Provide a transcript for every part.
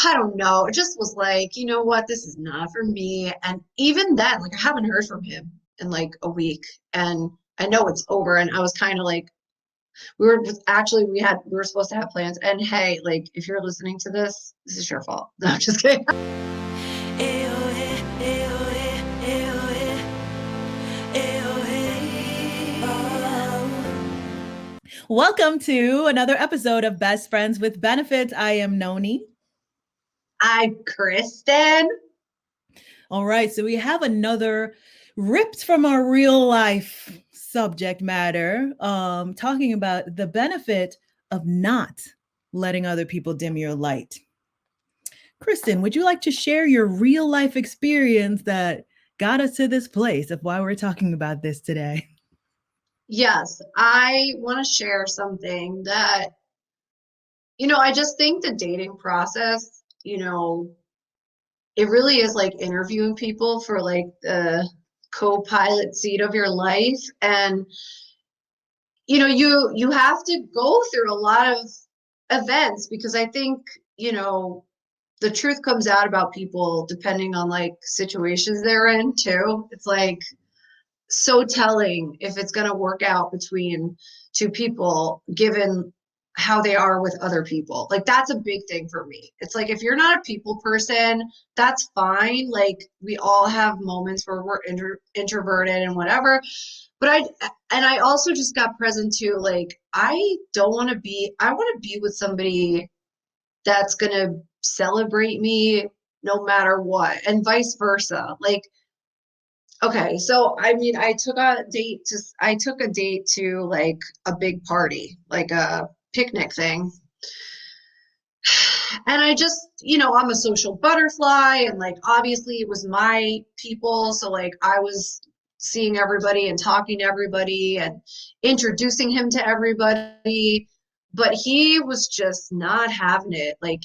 I don't know. It just was like, you know what? This is not for me. And even then, like, I haven't heard from him in like a week, and I know it's over. And I was kind of like, we were supposed to have plans. And hey, like, if you're listening to this, this is your fault. No, I'm just kidding. Welcome to another episode of Best Friends with Benefits. I am Noni. I'm Kristin. All right, so we have another ripped from our real life subject matter, talking about the benefit of not letting other people dim your light. Kristin, would you like to share your real life experience that got us to this place of why we're talking about this today? Yes, I want to share something that, I just think the dating process, it really is like interviewing people for like the co-pilot seat of your life. And, you have to go through a lot of events because I think, the truth comes out about people depending on like situations they're in too. It's like so telling if it's going to work out between two people given how they are with other people. Like that's a big thing for me. It's like if you're not a people person, that's fine. Like we all have moments where we're introverted and whatever. But I also just got present to like I want to be with somebody that's going to celebrate me no matter what, and vice versa. Like okay, so I mean, I took a date to like a big party, like a picnic thing. And I just, I'm a social butterfly, and like obviously it was my people, so like I was seeing everybody and talking to everybody and introducing him to everybody, but he was just not having it. Like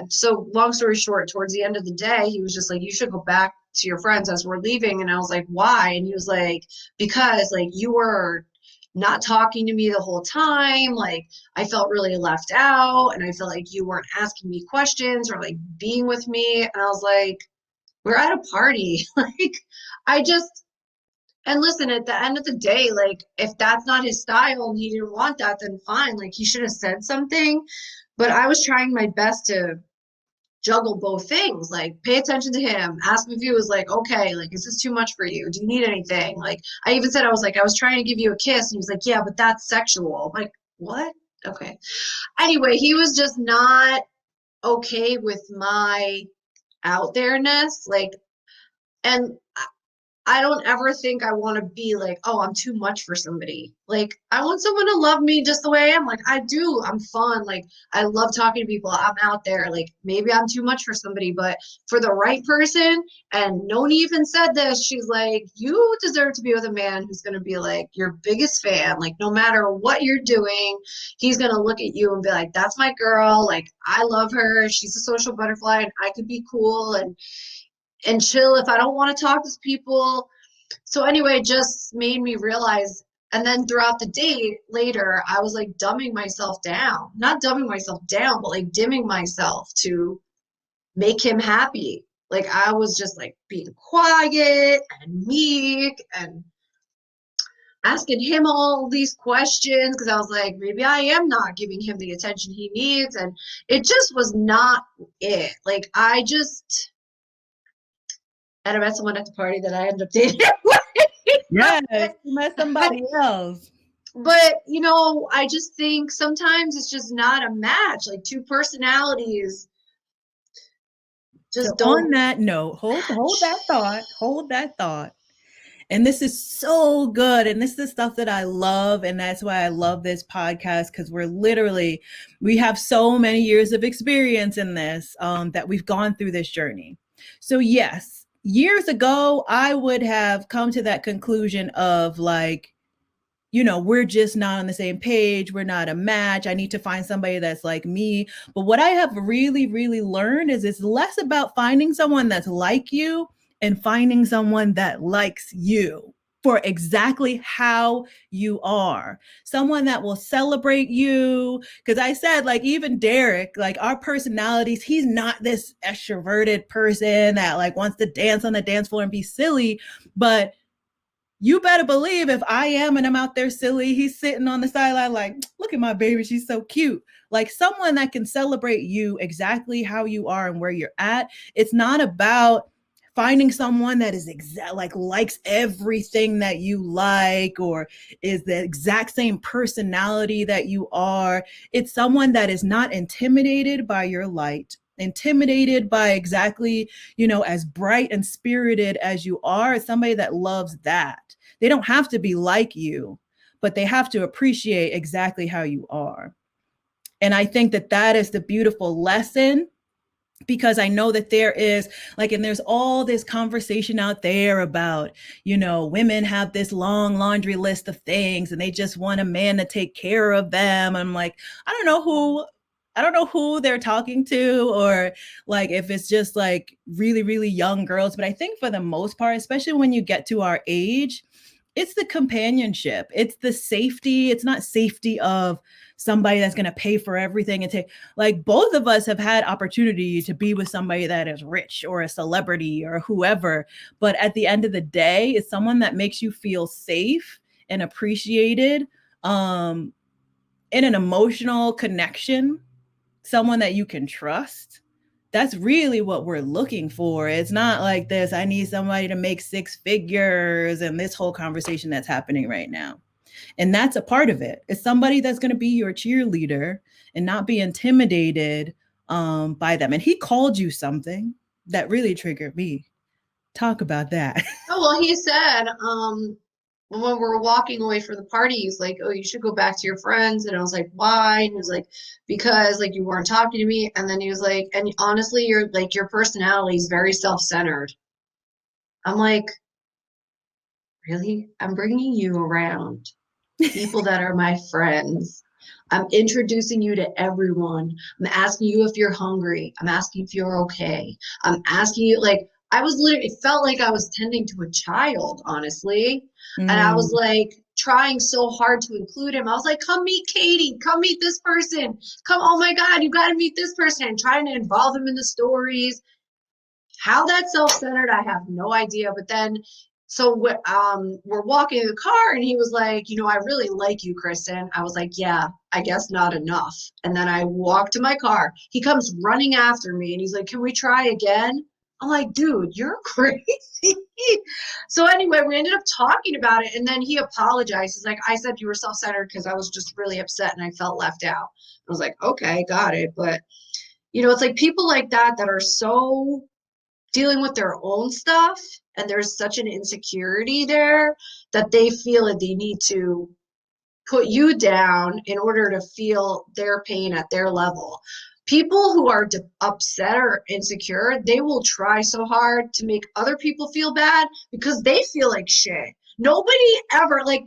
so long story short, towards the end of the day, he was just like, you should go back to your friends as we're leaving. And I was like, why? And he was like, because like you were not talking to me the whole time. Like I felt really left out, and I felt like you weren't asking me questions or like being with me. And I was like, we're at a party. Like I just, and listen, at the end of the day, like if that's not his style and he didn't want that, then fine. Like he should have said something. But I was trying my best to juggle both things, like pay attention to him, ask him if he was like, okay, like, is this too much for you? Do you need anything? Like, I even said, I was like, I was trying to give you a kiss. And he was like, yeah, but that's sexual. I'm like, what? Okay. Anyway, he was just not okay with my out there-ness. Like, and I don't ever think I want to be like, oh, I'm too much for somebody. Like, I want someone to love me just the way I am. Like, I do. I'm fun. Like, I love talking to people. I'm out there. Like, maybe I'm too much for somebody, but for the right person, and Noni even said this, she's like, you deserve to be with a man who's going to be like your biggest fan. Like, no matter what you're doing, he's going to look at you and be like, that's my girl. Like, I love her. She's a social butterfly, and I could be cool and chill if I don't want to talk to people. So anyway, it just made me realize, and then throughout the day later, I was like dumbing myself down. Not dumbing myself down, but like dimming myself to make him happy. Like I was just like being quiet and meek and asking him all these questions because I was like, maybe I am not giving him the attention he needs. And it just was not it. Like I just, and I met someone at the party that I ended up dating. Yes, you met somebody else. But, I just think sometimes it's just not a match. Like two personalities just So don't. on that note, hold that thought. And this is so good. And this is stuff that I love. And that's why I love this podcast, because we have so many years of experience in this, that we've gone through this journey. So yes, years ago, I would have come to that conclusion of like, we're just not on the same page. We're not a match. I need to find somebody that's like me. But what I have really, really learned is it's less about finding someone that's like you and finding someone that likes you. for exactly how you are. Someone that will celebrate you. Because I said, like, even Derek, like, our personalities, he's not this extroverted person that like wants to dance on the dance floor and be silly. But you better believe if I am and I'm out there silly, he's sitting on the sideline like, look at my baby, she's so cute. Like someone that can celebrate you exactly how you are and where you're at. It's not about finding someone that is like likes everything that you like or is the exact same personality that you are. It's someone that is not intimidated by your light, intimidated by exactly, as bright and spirited as you are. It's somebody that loves that. They don't have to be like you, but they have to appreciate exactly how you are. And I think that that is the beautiful lesson, because I know that there is like, and there's all this conversation out there about, women have this long laundry list of things and they just want a man to take care of them. I'm like, I don't know who they're talking to, or like if it's just like really, really young girls. But I think for the most part, especially when you get to our age, it's the companionship, it's the safety. It's not safety of somebody that's going to pay for everything and take, like, both of us have had opportunity to be with somebody that is rich or a celebrity or whoever. But at the end of the day, it's someone that makes you feel safe and appreciated, in an emotional connection, someone that you can trust. That's really what we're looking for. It's not like this, I need somebody to make six figures and this whole conversation that's happening right now. And that's a part of it. It's somebody that's going to be your cheerleader and not be intimidated by them. And he called you something that really triggered me. Talk about that. Oh, well, he said, when we were walking away from the party, he's like, oh, you should go back to your friends. And I was like, why? And he was like, because like you weren't talking to me. And then he was like, and honestly, your personality is very self-centered. I'm like, really? I'm bringing you around people that are my friends. I'm introducing you to everyone. I'm asking you if you're hungry. I'm asking if you're okay. I'm asking you, like, I was literally, it felt like I was tending to a child, honestly. And I was like trying so hard to include him. I was like, come meet Katie. Come meet this person. Come, oh my God, you got to meet this person. And trying to involve him in the stories. How that's self-centered, I have no idea. But then, so we're walking in the car, and he was like, I really like you, Kristin. I was like, yeah, I guess not enough. And then I walk to my car. He comes running after me, and he's like, can we try again? I'm like, dude, you're crazy. So anyway, we ended up talking about it, and then he apologized. He's like, I said you were self-centered because I was just really upset and I felt left out. I was like, okay, got it. But it's like people like that are so dealing with their own stuff, and there's such an insecurity there that they feel that they need to put you down in order to feel their pain at their level. People who are upset or insecure, they will try so hard to make other people feel bad because they feel like shit. Nobody ever, like,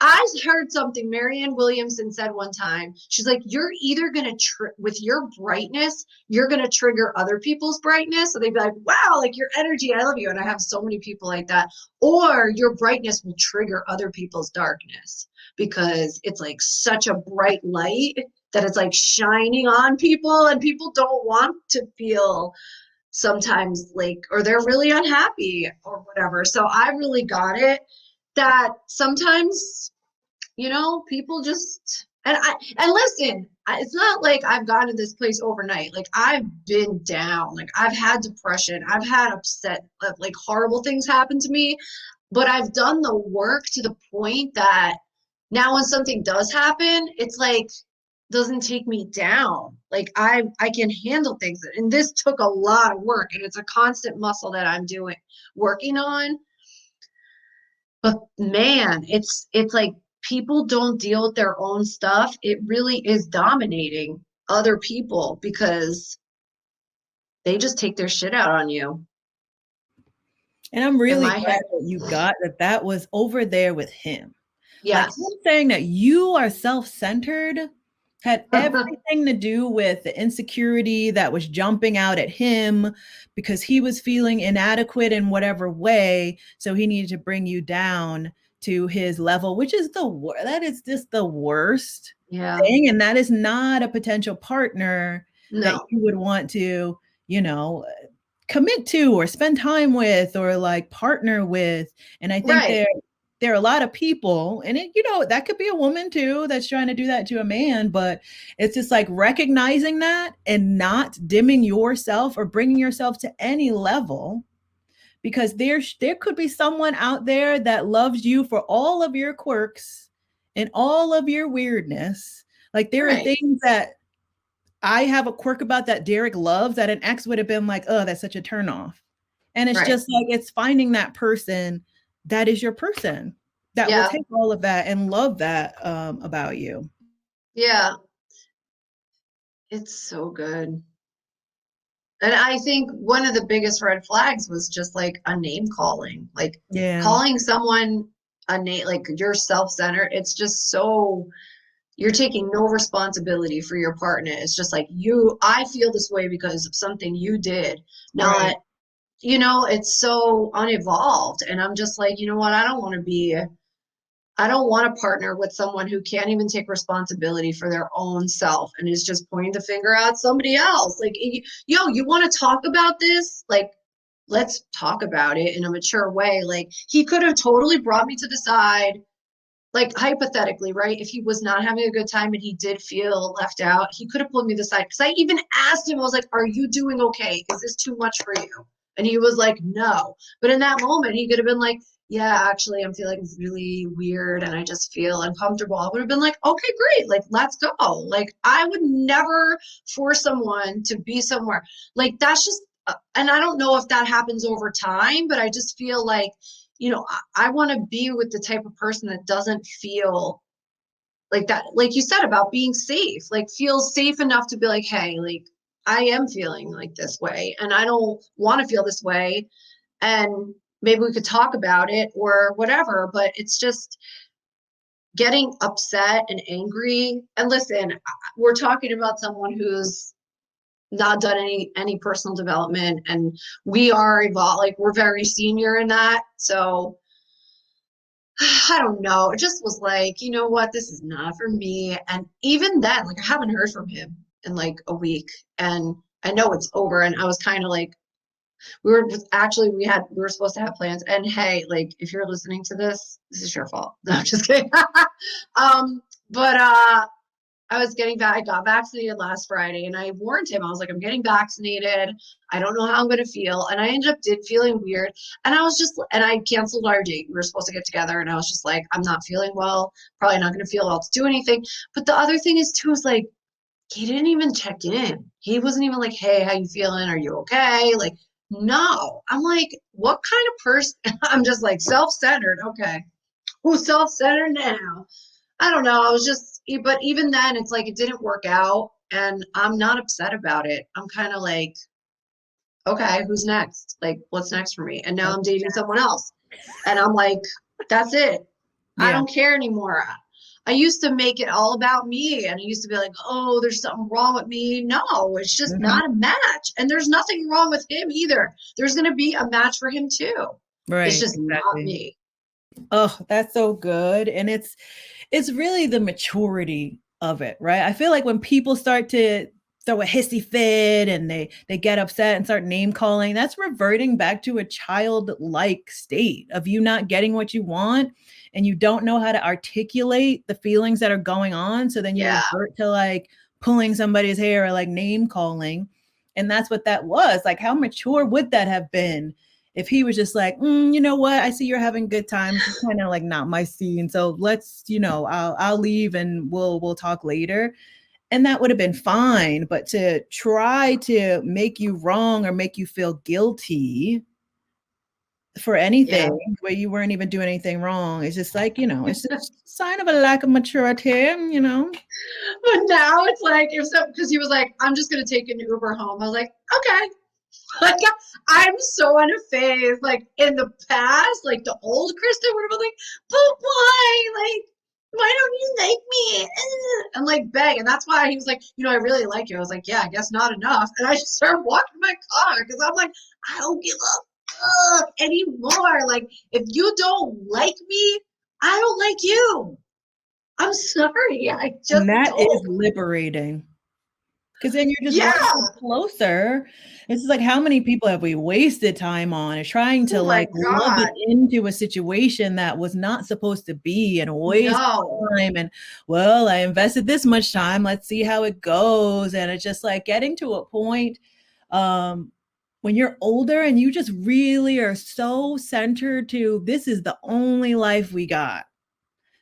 I heard something Marianne Williamson said one time. She's like, you're either going to, with your brightness, you're going to trigger other people's brightness. So they'd be like, wow, like your energy, I love you. And I have so many people like that. Or your brightness will trigger other people's darkness because it's like such a bright light that it's like shining on people, and people don't want to feel sometimes like, or they're really unhappy or whatever. So I really got it that sometimes people just, and listen, it's not like I've gotten to this place overnight. Like I've been down, like I've had depression, I've had upset, like horrible things happen to me, but I've done the work to the point that now when something does happen, it's like doesn't take me down. Like I can handle things, and this took a lot of work, and it's a constant muscle that I'm working on. But man, it's like people don't deal with their own stuff. It really is dominating other people because they just take their shit out on you. And I'm In really my glad head. that you got that was over there with him. Like Yes. him saying that you are self-centered Had everything to do with the insecurity that was jumping out at him because he was feeling inadequate in whatever way. So he needed to bring you down to his level, which is that is just the worst Yeah. thing. And that is not a potential partner that No. you would want to, you know, commit to or spend time with or like partner with. And I think Right. there are a lot of people, and it, you know, that could be a woman too that's trying to do that to a man, but it's just like recognizing that and not dimming yourself or bringing yourself to any level, because there could be someone out there that loves you for all of your quirks and all of your weirdness. Like there are Right. things that I have a quirk about that Derek loves that an ex would have been like, oh, that's such a turnoff. And it's Right. just like it's finding that person that is your person that will Yeah. take all of that and love that about you. Yeah. It's so good. And I think one of the biggest red flags was just like a name calling, like Yeah. calling someone a name, like you're self-centered. It's just so, you're taking no responsibility for your partner. It's just like I feel this way because of something you did, Right. not, it's so unevolved. And I'm just like, you know what? I don't want to partner with someone who can't even take responsibility for their own self and is just pointing the finger at somebody else. Like, you want to talk about this? Like, let's talk about it in a mature way. Like, he could have totally brought me to the side, like, hypothetically, right? If he was not having a good time and he did feel left out, he could have pulled me to the side. Because I even asked him, I was like, are you doing okay? Is this too much for you? And he was like, no. But in that moment, he could have been like, yeah, actually, I'm feeling really weird and I just feel uncomfortable. I would have been like, okay, great. Like, let's go. Like, I would never force someone to be somewhere. Like, that's just, and I don't know if that happens over time, but I just feel like, I want to be with the type of person that doesn't feel like that, like you said about being safe, like feels safe enough to be like, hey, like I am feeling like this way and I don't want to feel this way. And maybe we could talk about it or whatever, but it's just getting upset and angry. And listen, we're talking about someone who's not done any personal development, and we are evolved, like we're very senior in that. So I don't know. It just was like, you know what? This is not for me. And even then, like, I haven't heard from him in like a week. And I know it's over. And I was kind of like, we were supposed to have plans. And hey, like, if you're listening to this, this is your fault. No, I'm just kidding. um, but I was getting back. I got vaccinated last Friday, and I warned him. I was like, "I'm getting vaccinated. I don't know how I'm going to feel." And I ended up feeling weird. And I canceled our date. We were supposed to get together, and I was just like, "I'm not feeling well. Probably not going to feel well to do anything." But the other thing is too is like he didn't even check in. He wasn't even like, "Hey, how you feeling? Are you okay?" Like, no. I'm like, what kind of person? I'm just like self-centered. Okay, who's self-centered now? I don't know. I was just, but even then, it's like it didn't work out, and I'm not upset about it. I'm kind of like, okay, who's next? Like, what's next for me? And now I'm dating someone else, and I'm like, that's it. I Yeah. don't care anymore. I used to make it all about me, and I used to be like, oh, there's something wrong with me. No, it's just Mhm. not a match, and there's nothing wrong with him either. There's going to be a match for him too. It's Right. just not Exactly. me. Oh, that's so good. And it's really the maturity of it, right? I feel like when people start to throw a hissy fit and they get upset and start name calling, that's reverting back to a childlike state of you not getting what you want and you don't know how to articulate the feelings that are going on. So then you Yeah. revert to like pulling somebody's hair or like name calling. And that's what that was. Like, how mature would that have been? If he was just like, you know what, I see you're having a good time. This is kind of like not my scene. So let's, I'll leave and we'll talk later. And that would have been fine. But to try to make you wrong or make you feel guilty for Yeah. anything where you weren't even doing anything wrong, it's just like, it's just a sign of a lack of maturity. But now it's like if so, because he was like, I'm just gonna take an Uber home. I was like, okay. Like I'm so unfazed. Like in the past, like the old Kristin would have been like, but why? Like Why don't you like me? I'm like, beg. And that's why he was like, I really like you. I was like, yeah, I guess not enough. And I just started walking my car because I'm like, I don't give a fuck anymore. Like, if you don't like me, I don't like you. I'm sorry. I And just that is don't. liberating. Because then you're just one Yeah. step closer. It's just like, how many people have we wasted time on is trying to Oh my like love it God. into a situation that was not supposed to be, and waste No. time. And well, I invested this much time. Let's see how it goes. And it's just like getting to a point um, when you're older and you just really are so centered to, this is the only life we got.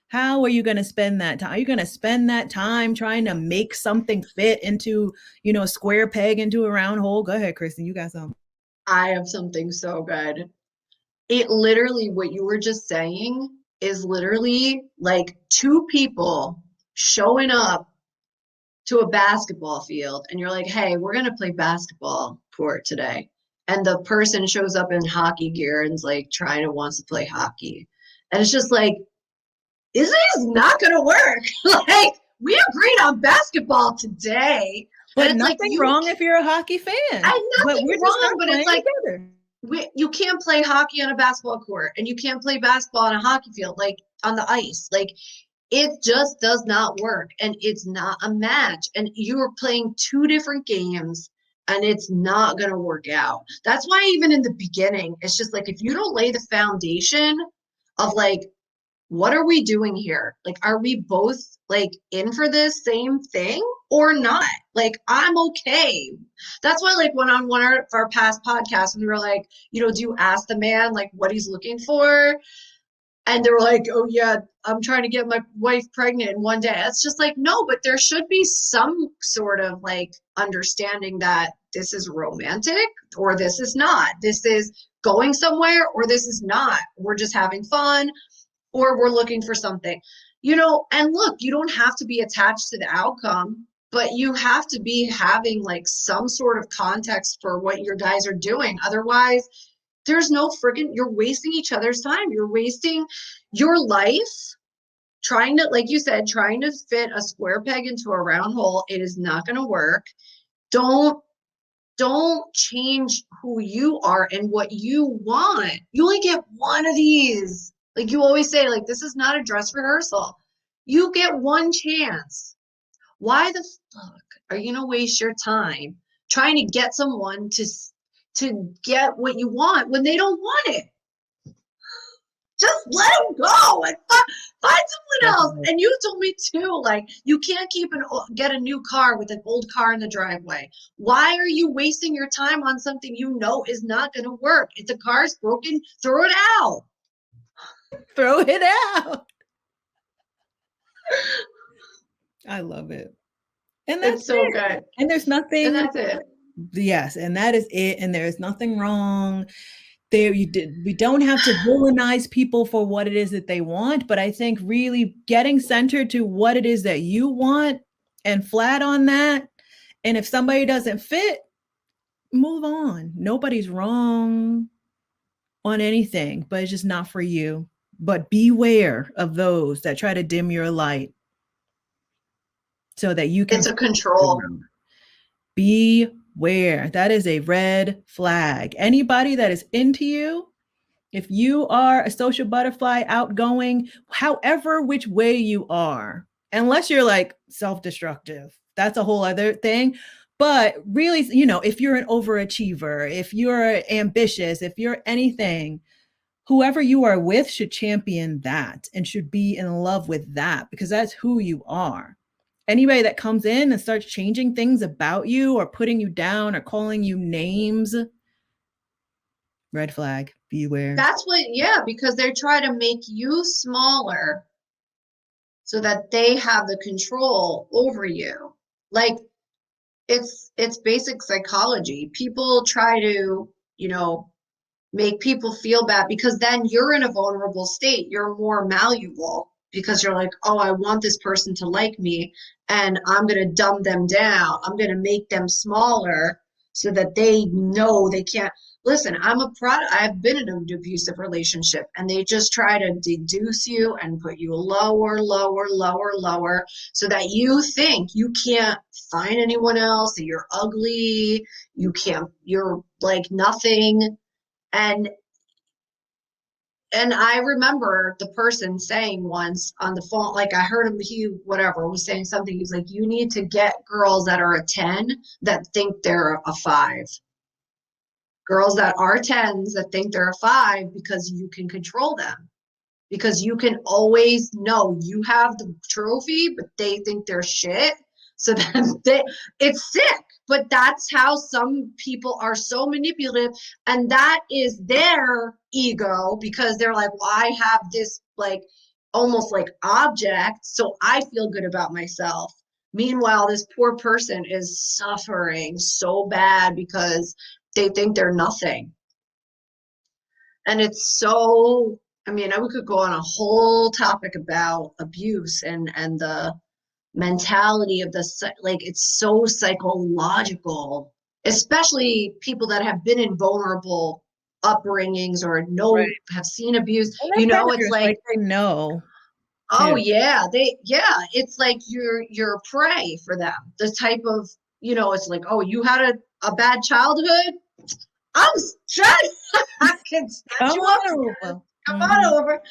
How are you going to spend that time? Are you going to spend that time trying to make something fit into, a square peg into a round hole? Go ahead, Kristin. You got something. I have something so good. It literally, what you were just saying is literally like two people showing up to a basketball field and you're like, hey, we're going to play basketball court today. And the person shows up in hockey gear and's like wants to play hockey. And it's just like, this is not going to work. Like, we agreed on basketball today. And But it's like, nothing wrong if you're a hockey fan. But we're nothing just wrong, not but it's playing like, together. you can't play hockey on a basketball court and you can't play basketball on a hockey field, like on the ice. Like, it just does not work and it's not a match. And you are playing two different games and it's not going to work out. That's why, even in the beginning, it's just like, if you don't lay the foundation of like, what are we doing here? Like, are we both like in for this same thing or not? Like, I'm okay. That's why, like, when on one of our past podcasts, we were like, do you ask the man like what he's looking for? And they were like, oh yeah, I'm trying to get my wife pregnant in one day. It's just like, no, but there should be some sort of like understanding that this is romantic or this is not. This is going somewhere or this is not. We're just having fun or we're looking for something. And look, you don't have to be attached to the outcome, but you have to be having like some sort of context for what your guys are doing. Otherwise, there's no friggin', you're wasting each other's time. You're wasting your life trying to, like you said, trying to fit a square peg into a round hole. It is not going to work. Don't don't change who you are and what you want. You only get one of these. Like you always say, like, this is not a dress rehearsal. You get one chance. Why the fuck are you gonna waste your time trying to get someone to get what you want when they don't want it? Just let them go and find someone else. Definitely. And you told me too, like you can't get a new car with an old car in the driveway. Why are you wasting your time on something you know is not going to work? If the car's broken, throw it out. Throw it out. I love it. And that's It's so it. good. And there's And nothing, that's it. yes, and that is it. And there's nothing wrong. We don't have to villainize people for what it is that they want, but I think really getting centered to what it is that you want and flat on that. And if somebody doesn't fit, move on. Nobody's wrong on anything, but it's just not for you. But beware of those that try to dim your light so that you can It's a control. beware. That is a red flag. Anybody that is into you, if you are a social butterfly, outgoing, however, which way you are, unless you're like self-destructive, that's a whole other thing. But really, if you're an overachiever, if you're ambitious, if you're anything, whoever you are with should champion that and should be in love with that because that's who you are. Anybody that comes in and starts changing things about you or putting you down or calling you names, red flag, beware. That's what, yeah, because they try to make you smaller so that they have the control over you. Like it's basic psychology. People try to, make people feel bad because then you're in a vulnerable state. You're more malleable because you're like, oh, I want this person to like me and I'm going to dumb them down. I'm going to make them smaller so that they know they can't. Listen, I've been in an abusive relationship, and they just try to deduce you and put you lower, lower, lower, lower, so that you think you can't find anyone else, that you're ugly, you're like nothing. And I remember the person saying once on the phone, like I heard him, was saying something. He's like, you need to get girls that are a 10 that think they're a 5. Girls that are 10s that think they're a 5, because you can control them. Because you can always know you have the trophy, but they think they're shit. So it's sick, but that's how some people are so manipulative. And that is their ego, because they're like, well, I have this like almost like object, so I feel good about myself. Meanwhile, this poor person is suffering so bad because they think they're nothing. And it's so, I mean, we could go on a whole topic about abuse and the mentality of like, it's so psychological, especially people that have been in vulnerable upbringings or Right. have seen abuse. And they're It's predators, like, they know oh too. yeah, it's like you're prey for them. The type of, it's like, oh, you had a bad childhood? I'm trying. I can snatch Come you up. on over. Come on Mhm. over.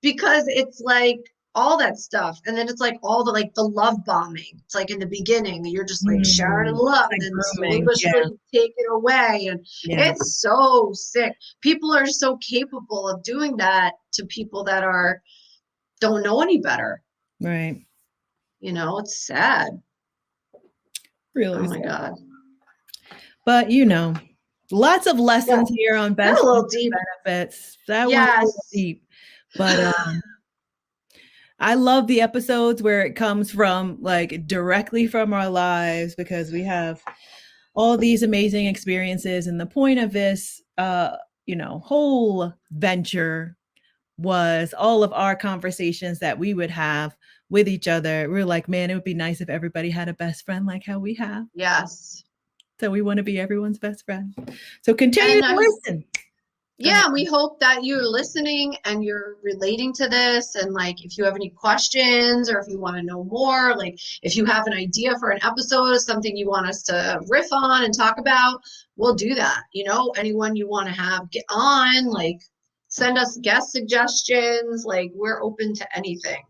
Because it's like all that stuff. And then it's like all the love bombing. It's like in the beginning, you're just like showering love, and Like then slowly grooming, but yeah, surely you take it away. And yeah, it's so sick. People are so capable of doing that to people that don't know any better. right. It's sad. Really Oh my sad. God. But lots of Yeah. lessons here on Got best a little friends deep. with benefits. That went a little Yes. deep. But I love the episodes where it comes from like directly from our lives, because we have all these amazing experiences. And the point of this whole venture was all of our conversations that we would have with each other. We were like, man, it would be nice if everybody had a best friend like how we have. Yes. So we want to be everyone's best friend. So continue And to listen. Go ahead. yeah, we hope that you're listening and you're relating to this. And like, if you have any questions, or if you want to know more, like if you have an idea for an episode, something you want us to riff on and talk about, we'll do that. Anyone you want to have get on, like send us guest suggestions. Like, we're open to anything.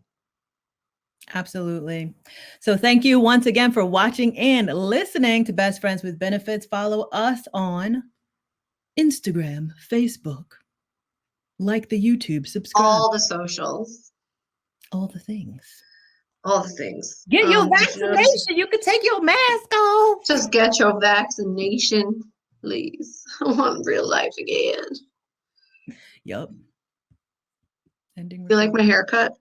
Absolutely. So thank you once again for watching and listening to Best Friends with Benefits. Follow us on Instagram, Facebook, like the YouTube, subscribe, All the socials, all the things. all the things. Get your Did you notice? vaccination. You can take your mask off. Just get your vaccination, please. I want real life again. Yup. Ending You like my haircut?